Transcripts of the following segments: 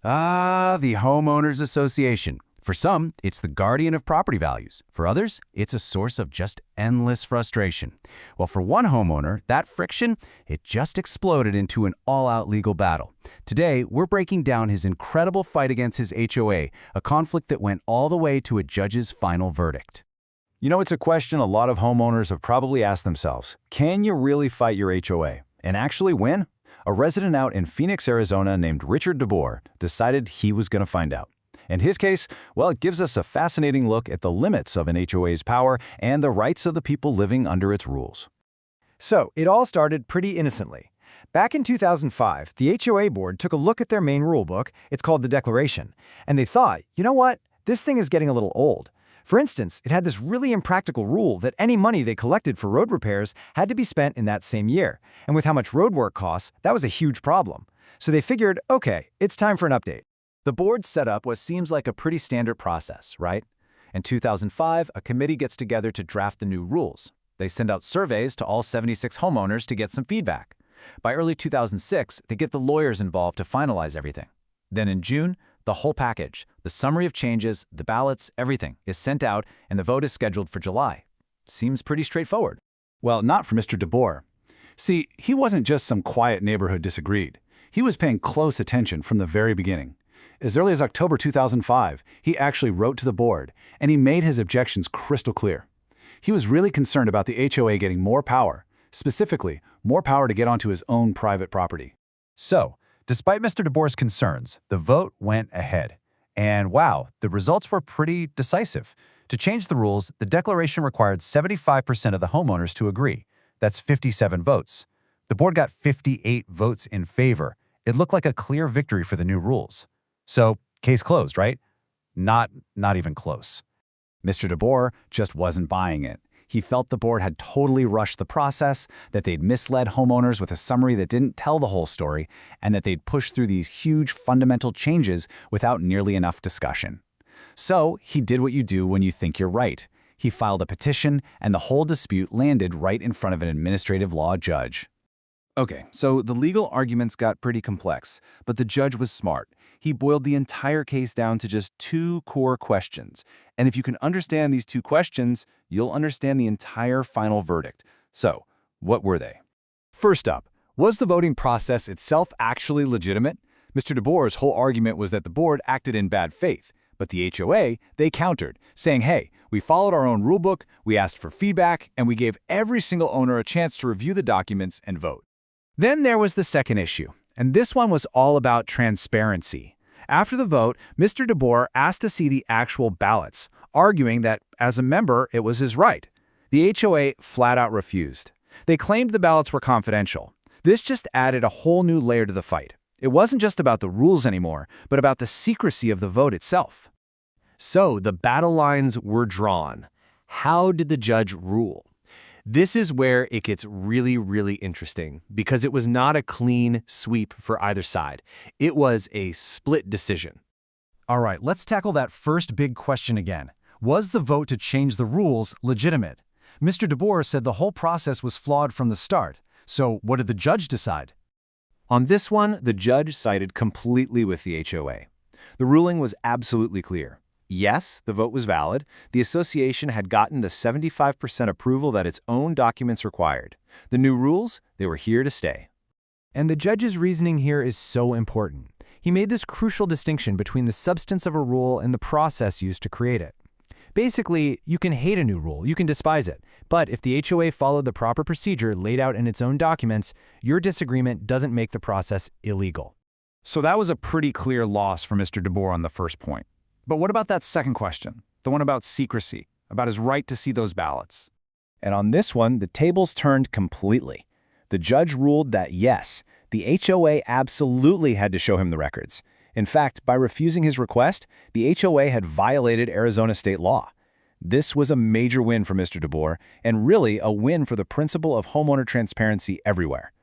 Ah, the Homeowners Association. For some, it's the guardian of property values. For others, it's a source of just endless frustration. Well, for one homeowner, that friction, it just exploded into an all-out legal battle. Today, we're breaking down his incredible fight against his HOA, a conflict that went all the way to a judge's final verdict. You know, it's a question a lot of homeowners have probably asked themselves. Can you really fight your HOA and actually win? A resident out in Phoenix, Arizona named Richard DeBoer decided he was going to find out. In his case, well, it gives us a fascinating look at the limits of an HOA's power and the rights of the people living under its rules. So, it all started pretty innocently. Back in 2005, the HOA board took a look at their main rulebook, it's called the Declaration, and they thought, you know what, this thing is getting a little old. For instance, it had this really impractical rule that any money they collected for road repairs had to be spent in that same year. And with how much road work costs, that was a huge problem. So they figured, okay, it's time for an update. The board set up what seems like a pretty standard process, right? In 2005, a committee gets together to draft the new rules. They send out surveys to all 76 homeowners to get some feedback. By early 2006, they get the lawyers involved to finalize everything. Then in June, the whole package, the summary of changes, the ballots, everything, is sent out and the vote is scheduled for July. Seems pretty straightforward. Well, not for Mr. DeBoer. See, he wasn't just some quiet neighborhood disagreed. He was paying close attention from the very beginning. As early as October 2005, he actually wrote to the board, and he made his objections crystal clear. He was really concerned about the HOA getting more power, specifically, more power to get onto his own private property. So, despite Mr. DeBoer's concerns, the vote went ahead. And wow, the results were pretty decisive. To change the rules, the declaration required 75% of the homeowners to agree. That's 57 votes. The board got 58 votes in favor. It looked like a clear victory for the new rules. So, case closed, right? Not even close. Mr. DeBoer just wasn't buying it. He felt the board had totally rushed the process, that they'd misled homeowners with a summary that didn't tell the whole story, and that they'd pushed through these huge fundamental changes without nearly enough discussion. So he did what you do when you think you're right. He filed a petition, and the whole dispute landed right in front of an administrative law judge. Okay, so the legal arguments got pretty complex, but the judge was smart. He boiled the entire case down to just two core questions. And if you can understand these two questions, you'll understand the entire final verdict. So, what were they? First up, was the voting process itself actually legitimate? Mr. DeBoer's whole argument was that the board acted in bad faith, but the HOA, they countered, saying, hey, we followed our own rulebook, we asked for feedback, and we gave every single owner a chance to review the documents and vote. Then there was the second issue, and this one was all about transparency. After the vote, Mr. DeBoer asked to see the actual ballots, arguing that, as a member, it was his right. The HOA flat out refused. They claimed the ballots were confidential. This just added a whole new layer to the fight. It wasn't just about the rules anymore, but about the secrecy of the vote itself. So the battle lines were drawn. How did the judge rule? This is where it gets really, really interesting because it was not a clean sweep for either side. It was a split decision. All right, let's tackle that first big question again. Was the vote to change the rules legitimate? Mr. DeBoer said the whole process was flawed from the start. So what did the judge decide? On this one, the judge sided completely with the HOA. The ruling was absolutely clear. Yes, the vote was valid. The association had gotten the 75% approval that its own documents required. The new rules, they were here to stay. And the judge's reasoning here is so important. He made this crucial distinction between the substance of a rule and the process used to create it. Basically, you can hate a new rule, you can despise it, but if the HOA followed the proper procedure laid out in its own documents, your disagreement doesn't make the process illegal. So that was a pretty clear loss for Mr. DeBoer on the first point. But what about that second question, the one about secrecy, about his right to see those ballots? And on this one, the tables turned completely. The judge ruled that yes, the HOA absolutely had to show him the records. In fact, by refusing his request, the HOA had violated Arizona state law. This was a major win for Mr. DeBoer, and really a win for the principle of homeowner transparency everywhere.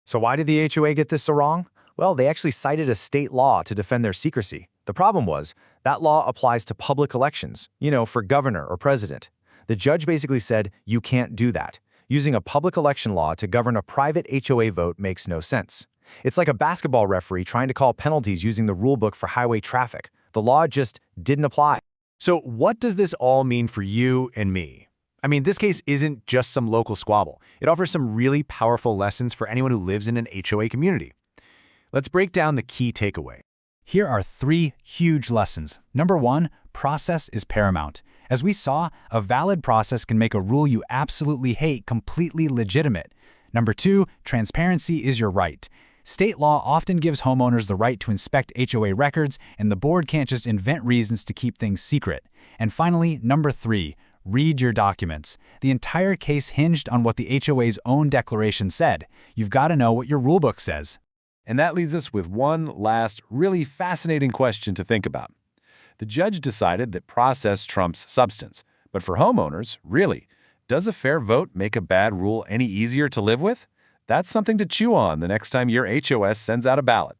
So why did the HOA get this so wrong? Well, they actually cited a state law to defend their secrecy. The problem was, that law applies to public elections, for governor or president. The judge basically said, you can't do that. Using a public election law to govern a private HOA vote makes no sense. It's like a basketball referee trying to call penalties using the rulebook for highway traffic. The law just didn't apply. So what does this all mean for you and me? I mean, this case isn't just some local squabble. It offers some really powerful lessons for anyone who lives in an HOA community. Let's break down the key takeaway. Here are 3 huge lessons. Number 1, process is paramount. As we saw, a valid process can make a rule you absolutely hate completely legitimate. Number 2, transparency is your right. State law often gives homeowners the right to inspect HOA records, and the board can't just invent reasons to keep things secret. And finally, number 3, read your documents. The entire case hinged on what the HOA's own declaration said. You've got to know what your rulebook says. And that leaves us with one last, really fascinating question to think about. The judge decided that process trumps substance. But for homeowners, really, does a fair vote make a bad rule any easier to live with? That's something to chew on the next time your HOS sends out a ballot.